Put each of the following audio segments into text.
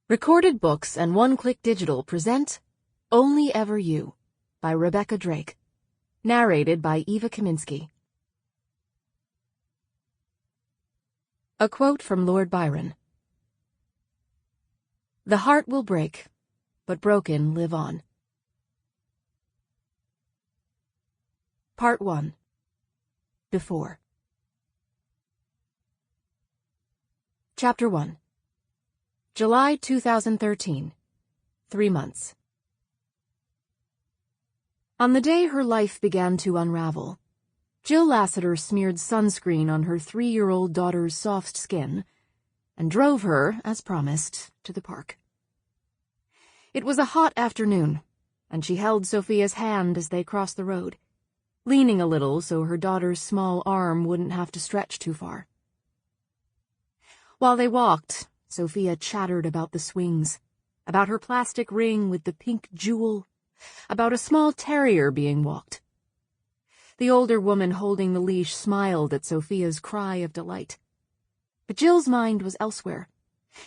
Recorded Books and One Click Digital present Only Ever You by Rebecca Drake. Narrated by Eva Kaminsky. A quote from Lord Byron. The heart will break, but broken live on. Part 1. Before. Chapter 1. July 2013. 3 months. On the day her life began to unravel, Jill Lassiter smeared sunscreen on her 3-year-old daughter's soft skin and drove her, as promised, to the park. It was a hot afternoon, and she held Sophia's hand as they crossed the road, leaning a little so her daughter's small arm wouldn't have to stretch too far. While they walked, Sophia chattered about the swings, about her plastic ring with the pink jewel, about a small terrier being walked. The older woman holding the leash smiled at Sophia's cry of delight. But Jill's mind was elsewhere,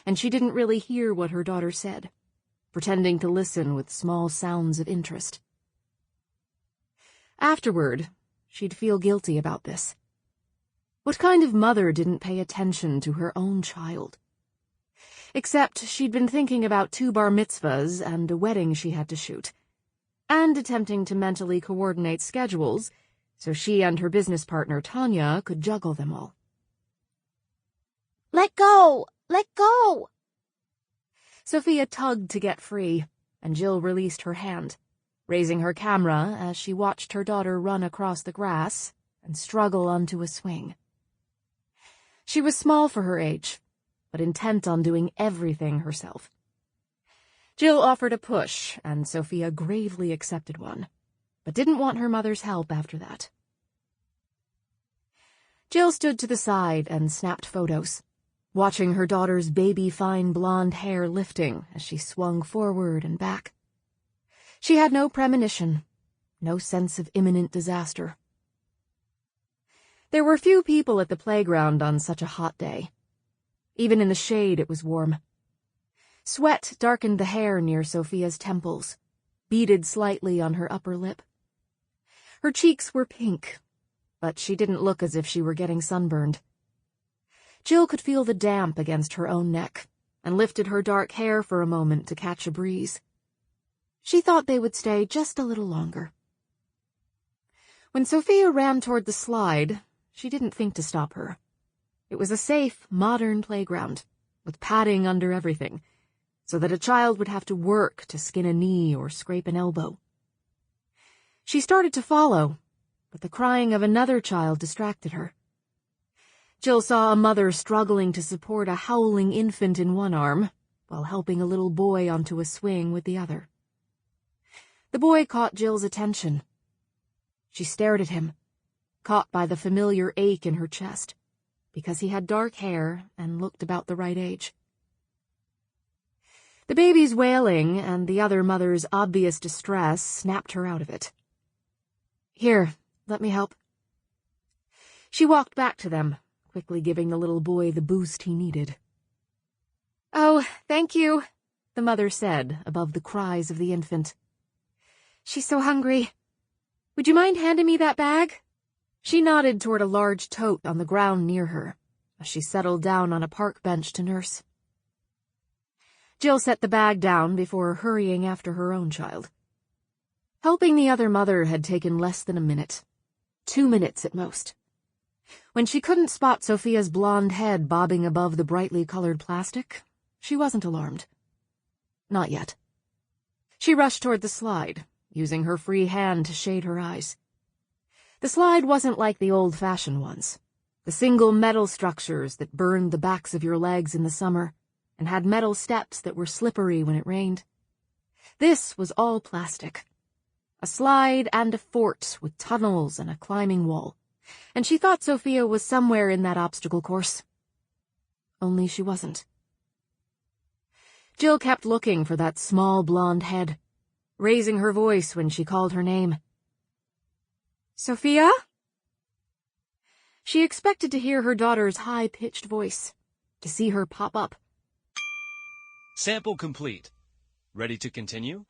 and she didn't really hear what her daughter said, pretending to listen with small sounds of interest. Afterward, she'd feel guilty about this. What kind of mother didn't pay attention to her own child? Except she'd been thinking about 2 bar mitzvahs and a wedding she had to shoot, and attempting to mentally coordinate schedules so she and her business partner Tanya could juggle them all. Let go! Let go! Sophia tugged to get free, and Jill released her hand, raising her camera as she watched her daughter run across the grass and struggle onto a swing. She was small for her age, but intent on doing everything herself. Jill offered a push, and Sophia gravely accepted one, but didn't want her mother's help after that. Jill stood to the side and snapped photos, watching her daughter's baby-fine blonde hair lifting as she swung forward and back. She had no premonition, no sense of imminent disaster. There were few people at the playground on such a hot day. Even in the shade it was warm. Sweat darkened the hair near Sophia's temples, beaded slightly on her upper lip. Her cheeks were pink, but she didn't look as if she were getting sunburned. Jill could feel the damp against her own neck, and lifted her dark hair for a moment to catch a breeze. She thought they would stay just a little longer. When Sophia ran toward the slide, she didn't think to stop her. It was a safe, modern playground, with padding under everything, so that a child would have to work to skin a knee or scrape an elbow. She started to follow, but the crying of another child distracted her. Jill saw a mother struggling to support a howling infant in one arm, while helping a little boy onto a swing with the other. The boy caught Jill's attention. She stared at him, caught by the familiar ache in her chest, because he had dark hair and looked about the right age. The baby's wailing and the other mother's obvious distress snapped her out of it. "Here, let me help." She walked back to them, quickly giving the little boy the boost he needed. "Oh, thank you," the mother said above the cries of the infant. "She's so hungry. Would you mind handing me that bag?" She nodded toward a large tote on the ground near her, as she settled down on a park bench to nurse. Jill set the bag down before hurrying after her own child. Helping the other mother had taken less than a minute. 2 minutes at most. When she couldn't spot Sophia's blonde head bobbing above the brightly colored plastic, she wasn't alarmed. Not yet. She rushed toward the slide, using her free hand to shade her eyes. The slide wasn't like the old-fashioned ones, the single metal structures that burned the backs of your legs in the summer and had metal steps that were slippery when it rained. This was all plastic. A slide and a fort with tunnels and a climbing wall, and she thought Sophia was somewhere in that obstacle course. Only she wasn't. Jill kept looking for that small blonde head, raising her voice when she called her name. "Sophia?" She expected to hear her daughter's high-pitched voice, to see her pop up. Sample complete. Ready to continue?